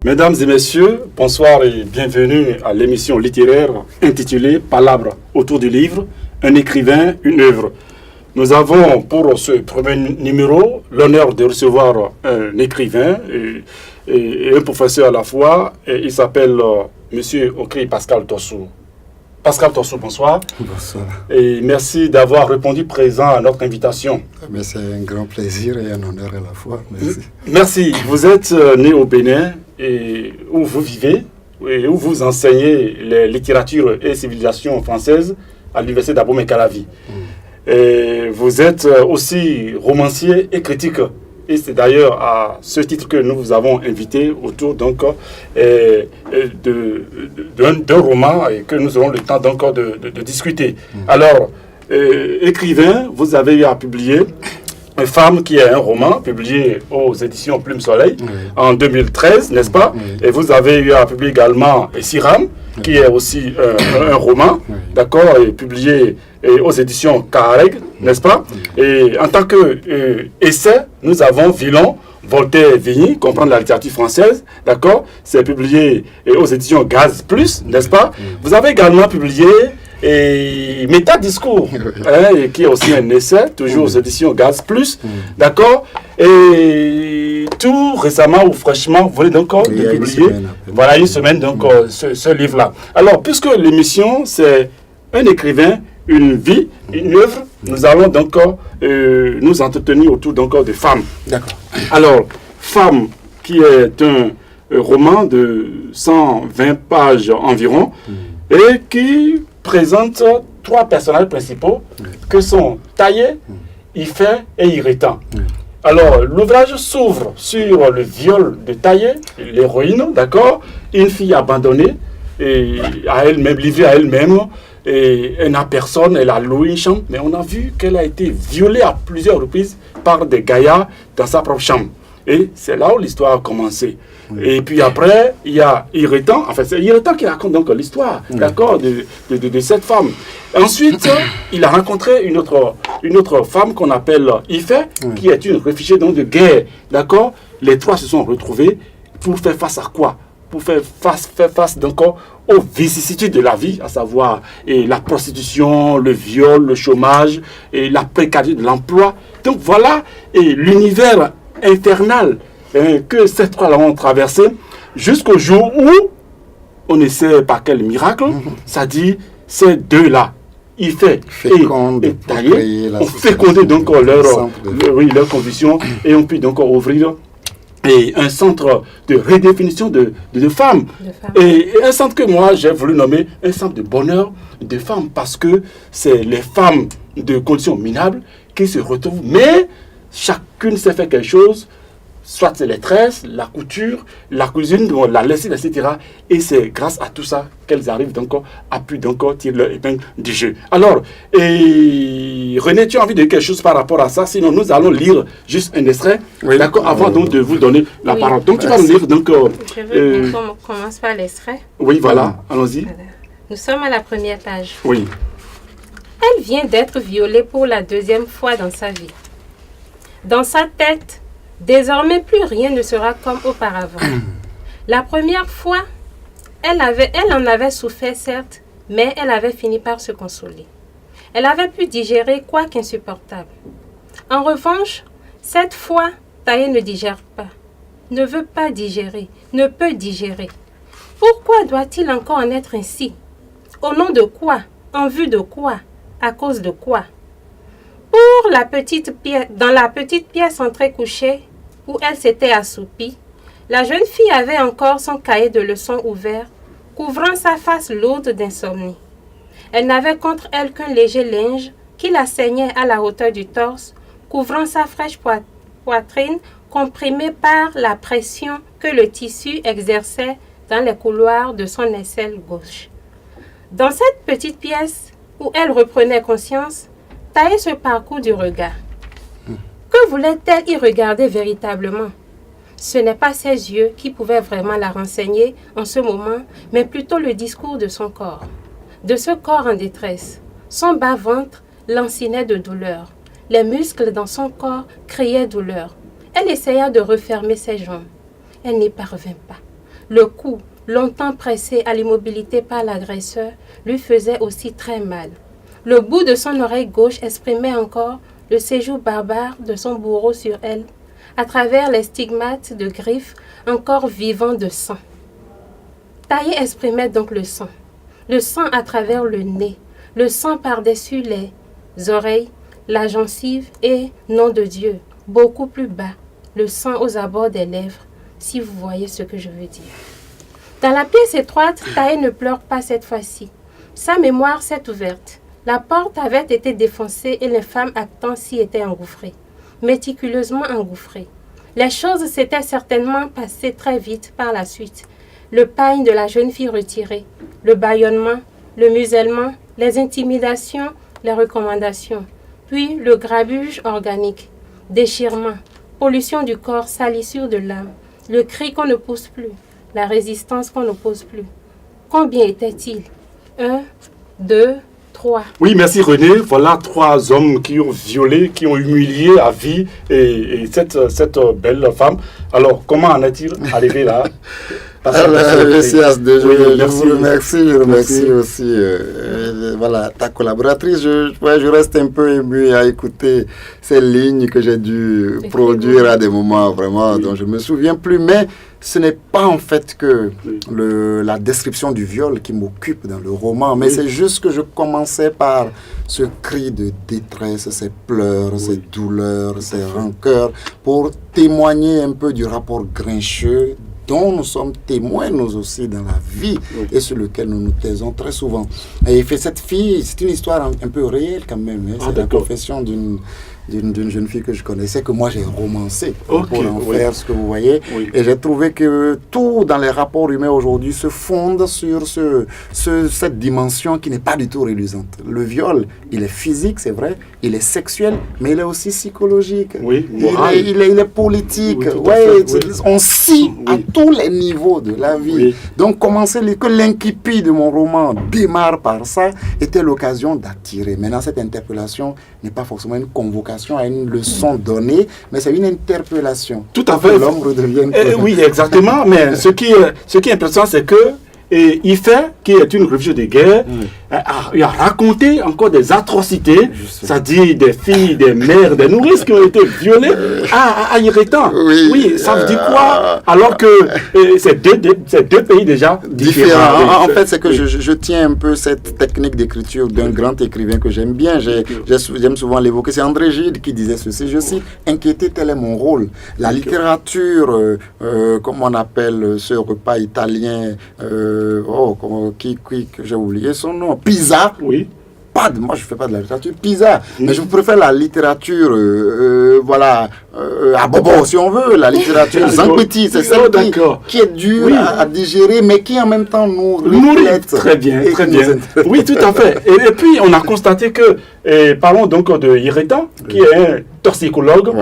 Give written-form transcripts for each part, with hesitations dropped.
Mesdames et messieurs, bonsoir et bienvenue à l'émission littéraire intitulée Palabres autour du livre, un écrivain, une œuvre. Nous avons pour ce premier numéro l'honneur de recevoir un écrivain et un professeur à la fois. Et il s'appelle Monsieur Okri Pascal Tossou. Pascal Tossou, bonsoir. Bonsoir. Et merci d'avoir répondu présent à notre invitation. Mais c'est un grand plaisir et un honneur à la fois. Merci. Merci. Vous êtes né au Bénin et où vous vivez et où vous enseignez les littératures et civilisations françaises à l'université d'Abomey-Calavi. Et vous êtes aussi romancier et critique. Et c'est d'ailleurs à ce titre que nous vous avons invité autour d'un roman et que nous aurons le temps de discuter. Alors, écrivain, vous avez eu à publier Une femme qui est un roman publié aux éditions Plume Soleil en 2013, n'est-ce pas? Et vous avez eu à publier également Siram, qui est aussi un roman, d'accord, et publié aux éditions Kaareg, n'est-ce pas? Et en tant qu'essai, nous avons Villon, Voltaire, Vigny, comprendre la littérature française, d'accord? C'est publié aux éditions Gaz Plus, n'est-ce pas? Vous avez également publié Métadiscours, qui est aussi un essai, toujours aux éditions Gaz Plus, d'accord? Et tout récemment ou fraîchement, vous voulez donc de publier, voilà, une semaine, donc, ce livre-là. Alors, puisque l'émission, c'est un écrivain, une vie, une œuvre, nous allons donc nous entretenir autour de femmes. D'accord. Alors, Femme, qui est un roman de 120 pages environ, et qui présente trois personnages principaux, que sont Taillé, Ifé et Irritant. Alors, l'ouvrage s'ouvre sur le viol de Taillé, l'héroïne, d'accord, une fille abandonnée, et à elle-même, livrée à elle-même, et elle n'a personne, elle a loué une chambre, mais on a vu qu'elle a été violée à plusieurs reprises par des gaillards dans sa propre chambre. Et c'est là où l'histoire a commencé. Et puis après, il y a Irritant, enfin c'est Irritant qui raconte donc l'histoire, d'accord, de cette femme. Ensuite, il a rencontré une autre femme qu'on appelle Ifé, qui est une réfugiée donc, de guerre, d'accord. Les trois se sont retrouvés pour faire face à quoi? Pour faire face donc aux vicissitudes de la vie, à savoir la prostitution, le viol, le chômage, et la précarité de l'emploi. Donc voilà l'univers infernal que ces trois-là ont traversé jusqu'au jour où on ne sait par quel miracle, ça dit ces deux-là, Ifé et Taillé, ont fécondé donc leurs conditions et ont pu donc ouvrir un centre de redéfinition de femmes. Et un centre que moi j'ai voulu nommer un centre de bonheur de femmes parce que c'est les femmes de conditions minables qui se retrouvent, mais chacune sait faire quelque chose, soit c'est les tresses, la couture, la cuisine, la lessive, etc. Et c'est grâce à tout ça qu'elles arrivent donc à pu donc tirer leur épingle du jeu. Alors, René, tu as envie de dire quelque chose par rapport à ça? Sinon, nous allons lire juste un extrait, d'accord, avant donc de vous donner la parole. Donc, tu vas nous lire donc... Je veux qu'on commence par l'extrait. Oui, voilà, allons-y. Voilà. Nous sommes à la première page. Oui. Elle vient d'être violée pour la deuxième fois dans sa vie. Dans sa tête, désormais plus rien ne sera comme auparavant. La première fois, elle en avait souffert certes, mais elle avait fini par se consoler. Elle avait pu digérer quoi qu'insupportable. En revanche, cette fois, Taillé ne digère pas, ne veut pas digérer, ne peut digérer. Pourquoi doit-il encore en être ainsi? Au nom de quoi? En vue de quoi? À cause de quoi? Dans la petite pièce entrecouchée où elle s'était assoupie, la jeune fille avait encore son cahier de leçons ouvert, couvrant sa face lourde d'insomnie. Elle n'avait contre elle qu'un léger linge qui la ceignait à la hauteur du torse, couvrant sa fraîche poitrine comprimée par la pression que le tissu exerçait dans les couloirs de son aisselle gauche. Dans cette petite pièce où elle reprenait conscience, Taillé ce parcours du regard. Que voulait-elle y regarder véritablement? Ce n'est pas ses yeux qui pouvaient vraiment la renseigner en ce moment, mais plutôt le discours de son corps. De ce corps en détresse. Son bas-ventre lancinait de douleur. Les muscles dans son corps criaient douleur. Elle essaya de refermer ses jambes. Elle n'y parvint pas. Le coup, longtemps pressé à l'immobilité par l'agresseur, lui faisait aussi très mal. Le bout de son oreille gauche exprimait encore le séjour barbare de son bourreau sur elle, à travers les stigmates de griffes encore vivants de sang. Taillé exprimait donc le sang à travers le nez, le sang par-dessus les oreilles, la gencive et, nom de Dieu, beaucoup plus bas, le sang aux abords des lèvres, si vous voyez ce que je veux dire. Dans la pièce étroite, Taillé ne pleure pas cette fois-ci. Sa mémoire s'est ouverte. La porte avait été défoncée et les femmes actant s'y étaient engouffrées, méticuleusement engouffrées. Les choses s'étaient certainement passées très vite par la suite. Le pagne de la jeune fille retiré, le bâillonnement, le musellement, les intimidations, les recommandations, puis le grabuge organique, déchirement, pollution du corps, salissure de l'âme, le cri qu'on ne pousse plus, la résistance qu'on n'oppose plus. Combien était-il? 1, 2, 3. Oui, merci René. Voilà 3 hommes qui ont violé, qui ont humilié à vie et cette belle femme. Alors, comment en est-il arrivé là? Je remercie aussi voilà, ta collaboratrice. Je reste un peu ému à écouter ces lignes que j'ai dû produire à des moments vraiment dont je ne me souviens plus. Mais ce n'est pas en fait que la description du viol qui m'occupe dans le roman, mais c'est juste que je commençais par ce cri de détresse, ces pleurs, ces douleurs, ces rancœurs, pour témoigner un peu du rapport grincheux dont nous sommes témoins nous aussi dans la vie et sur lequel nous nous taisons très souvent. Et cette fille, c'est une histoire un peu réelle quand même. Hein. C'est la confession d'une jeune fille que je connaissais, que moi j'ai romancé pour en faire ce que vous voyez. Et j'ai trouvé que tout dans les rapports humains aujourd'hui se fonde sur cette dimension qui n'est pas du tout réduisante. Le viol, il est physique, c'est vrai, il est sexuel, mais il est aussi psychologique. Il est politique. On scie à tous les niveaux de la vie. Donc que l'incipit de mon roman démarre par ça était l'occasion d'attirer. Maintenant, cette interpellation n'est pas forcément une convocation à une leçon donnée, mais c'est une interpellation. Tout à fait. L'homme redevienne... oui, exactement. Mais ce qui est intéressant, c'est que Ife, qui est une réfugiée de guerre, il a raconté encore des atrocités, c'est-à-dire des filles, des mères, des nourrices qui ont été violées à Iretan. Oui, ça veut dire quoi? Alors que c'est deux pays déjà différents. En fait, c'est que je tiens un peu cette technique d'écriture d'un grand écrivain que j'aime bien. J'aime souvent l'évoquer. C'est André Gide qui disait ceci, je cite: « Inquiéter, tel est mon rôle. » La littérature, comme on appelle ce repas italien, j'ai oublié son nom, Pisa. Oui. Moi je ne fais pas de la littérature Pisa, mais je préfère la littérature à bobo si on veut, la littérature Zanquetti, c'est celle qui est dure à digérer, mais qui en même temps nous reflète. Très bien. Oui, tout à fait. Et puis on a constaté que, parlons donc de Iretan, qui est un toxicologue.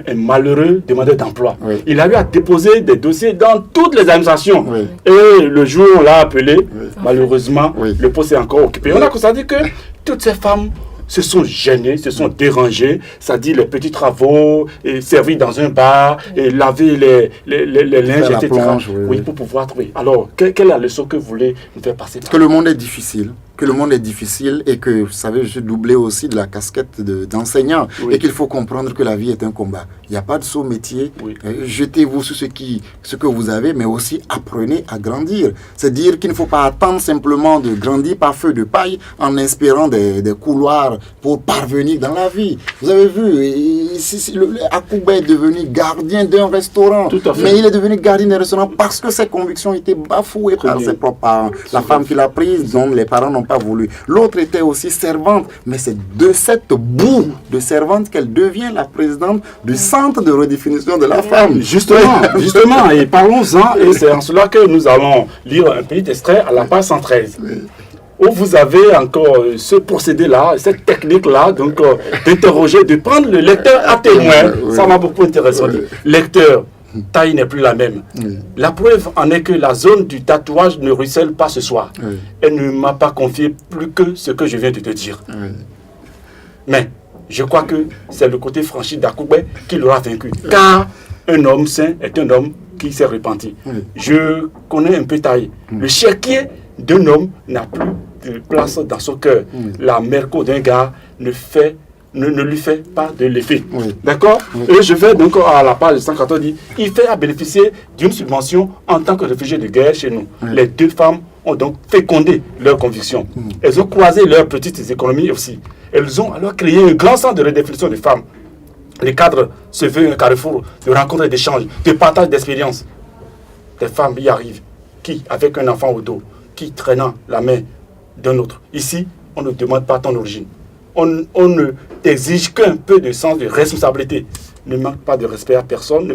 Un malheureux demandeur d'emploi. Il a eu à déposer des dossiers dans toutes les administrations. Et le jour où on l'a appelé, malheureusement, le poste est encore occupé. On a constaté que toutes ces femmes se sont gênées, se sont dérangées, c'est-à-dire les petits travaux, et servir dans un bar, et laver les linges, etc. Pour pouvoir trouver. Alors, quelle est la leçon que vous voulez nous faire passer? Que le monde est difficile. Et que, vous savez, je suis doublé aussi de la casquette d'enseignant et qu'il faut comprendre que la vie est un combat. Il n'y a pas de saut métier. Jetez-vous sur ce que vous avez, mais aussi apprenez à grandir. C'est-à-dire qu'il ne faut pas attendre simplement de grandir par feu de paille en espérant des couloirs pour parvenir dans la vie. Vous avez vu, Akouba est devenu gardien d'un restaurant, mais il est devenu gardien d'un restaurant parce que ses convictions étaient bafouées par ses propres parents. La femme qu'il a prise, dont les parents n'ont pas voulu. L'autre était aussi servante, mais c'est de cette boue de servante qu'elle devient la présidente du centre de redéfinition de la femme. Justement, et parlons-en, et c'est en cela que nous allons lire un petit extrait à la page 113. Où vous avez encore ce procédé-là, cette technique-là, donc d'interroger, de prendre le lecteur à témoin. Ça m'a beaucoup intéressé. Lecteur, taille n'est plus la même. La preuve en est que la zone du tatouage ne ruisselle pas ce soir. Elle ne m'a pas confié plus que ce que je viens de te dire. Mais je crois que c'est le côté franchi d'Akoubé qui l'aura vaincu. Car un homme sain est un homme qui s'est repenti. Je connais un peu Taï. Le chéquier d'un homme n'a plus de place dans son cœur. La merco d'un gars ne lui fait pas de l'effet. D'accord. Et je vais donc à la page 114 dire, il fait à bénéficier d'une subvention en tant que réfugié de guerre chez nous. Les deux femmes ont donc fécondé leurs convictions. Elles ont croisé leurs petites économies aussi. Elles ont alors créé un grand centre de réflexion des femmes. Les cadres se veulent un carrefour de rencontres et d'échanges, de partage d'expériences. Des femmes y arrivent, qui, avec un enfant au dos, qui traînant la main d'un autre. Ici, on ne demande pas ton origine. On ne t'exige qu'un peu de sens de responsabilité. Ne manque pas de respect à personne,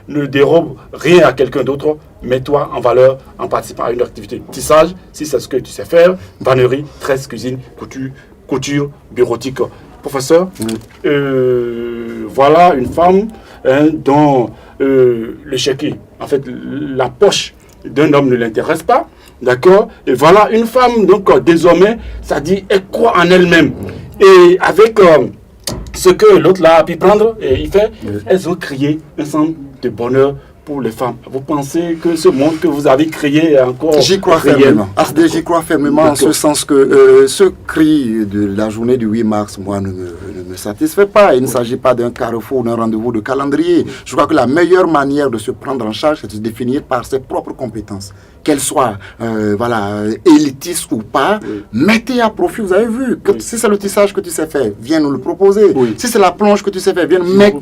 ne dérobe rien à quelqu'un d'autre. Mets-toi en valeur en participant à une activité. Tissage, si c'est ce que tu sais faire, vannerie, tresse, cuisine, couture, bureautique. Professeur, voilà une femme dont le chéquier, en fait, la poche d'un homme ne l'intéresse pas. D'accord. Et voilà une femme, donc désormais, ça dit, elle croit en elle-même. Et avec ce que l'autre là a pu prendre, et il fait, elles ont créé un centre de bonheur pour les femmes. Vous pensez que ce monde que vous avez créé est encore J'y crois fermement. J'y crois fermement en ce sens que ce cri de la journée du 8 mars, moi, ne me satisfait pas. Il ne s'agit pas d'un carrefour, d'un rendez-vous de calendrier. Je crois que la meilleure manière de se prendre en charge, c'est de se définir par ses propres compétences. Qu'elles soient élitistes ou pas, mettez à profit. Vous avez vu, que si c'est le tissage que tu sais faire, viens nous le proposer. Si c'est la planche que tu sais faire, viens. Mais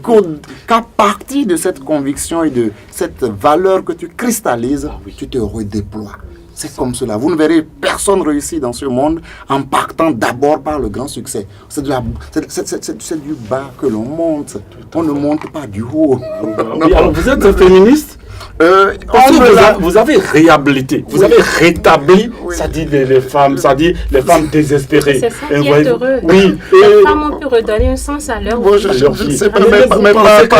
qu'à partir de cette conviction et de cette valeur que tu cristallises, tu te redéploies. C'est comme cela. Vous ne verrez personne réussir dans ce monde en partant d'abord par le grand succès. C'est du bas que l'on monte. On ne monte pas du haut. Alors, vous êtes féministe? Vous avez réhabilité, vous avez rétabli, ça dit les femmes, ça dit les femmes désespérées. C'est ça qui est heureux. Oui. Les femmes ont pu redonner un sens à leur vie. Je ne sais pas, mais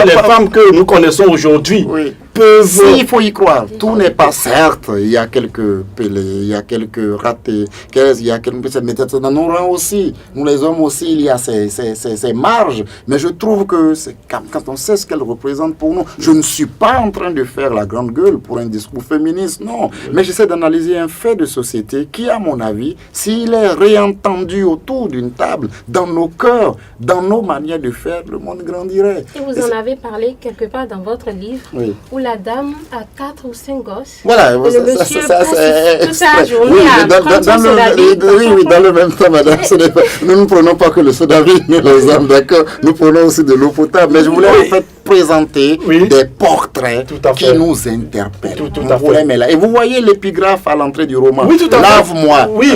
les femmes que nous connaissons aujourd'hui peuvent... S'il faut y croire, tout n'est pas certes. Il y a quelques pélés, il y a quelques ratés, il y a quelques... Mais dans nos rangs aussi, nous les hommes aussi, il y a ces marges. Mais je trouve que quand on sait ce qu'elles représentent pour nous, je ne suis pas en train de faire la grande gueule pour un discours féministe, non. Mais j'essaie d'analyser un fait de société qui, à mon avis, s'il est réentendu autour d'une table, dans nos cœurs, dans nos manières de faire, le monde grandirait. Et vous en avez parlé quelque part dans votre livre, où la dame a 4 ou 5 gosses. Voilà, et le monsieur passe toute sa journée à prendre son oui, dans le même temps, madame, nous ne prenons pas que le soda vide, nous les hommes, d'accord. Nous prenons aussi de l'eau potable. Mais je voulais en fait présenter des portraits qui nous interpellent. Et vous voyez l'épigraphe à l'entrée du roman. Lave-moi. Oui,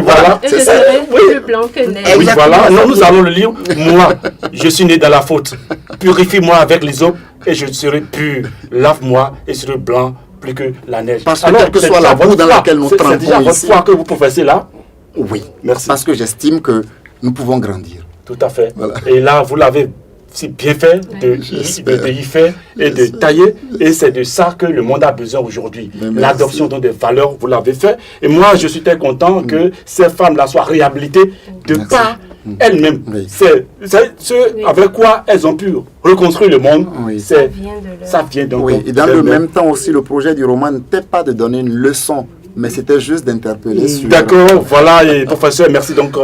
voilà. C'est ça. Plus blanc que neige. Oui, voilà. Nous allons le lire. Moi, je suis né dans la faute. Purifie-moi avec les eaux et je serai pur. Lave-moi et je serai blanc plus que la neige. Parce que quelle que soit la boue dans laquelle nous trempons ici. C'est déjà votre foi que vous professez là? Oui. Merci. Parce que j'estime que nous pouvons grandir. Tout à fait. Voilà. Et là, vous l'avez si bien fait de y faire et de tailler. Et c'est de ça que le monde a besoin aujourd'hui. L'adoption de des valeurs, vous l'avez fait. Et moi, je suis très content que ces femmes-là soient réhabilitées de par elles-mêmes. C'est ce avec quoi elles ont pu reconstruire le monde. Ça vient donc. Et dans le même temps aussi, le projet du roman n'était pas de donner une leçon, mais c'était juste d'interpeller sur... D'accord, voilà, et professeur, merci donc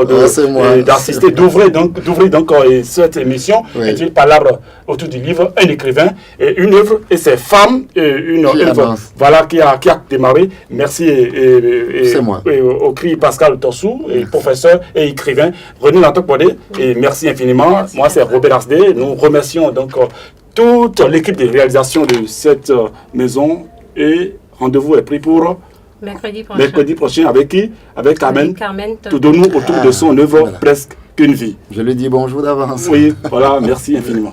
d'assister, d'ouvrir donc cette émission, et par l'arbre autour du livre, un écrivain et une œuvre, et c'est femmes, une œuvre, voilà, qui a démarré. Merci au cri Pascal Torsou, et professeur et écrivain, René Lantokbodé, et merci infiniment. Moi, c'est Robert Arsdé. Nous remercions donc toute l'équipe de réalisation de cette maison, et rendez-vous est pris pour... Mercredi prochain, avec qui? Avec Carmen. Tout de nous autour de son œuvre, presque qu'une vie. Je lui dis bonjour d'avance. Oui, voilà, merci infiniment.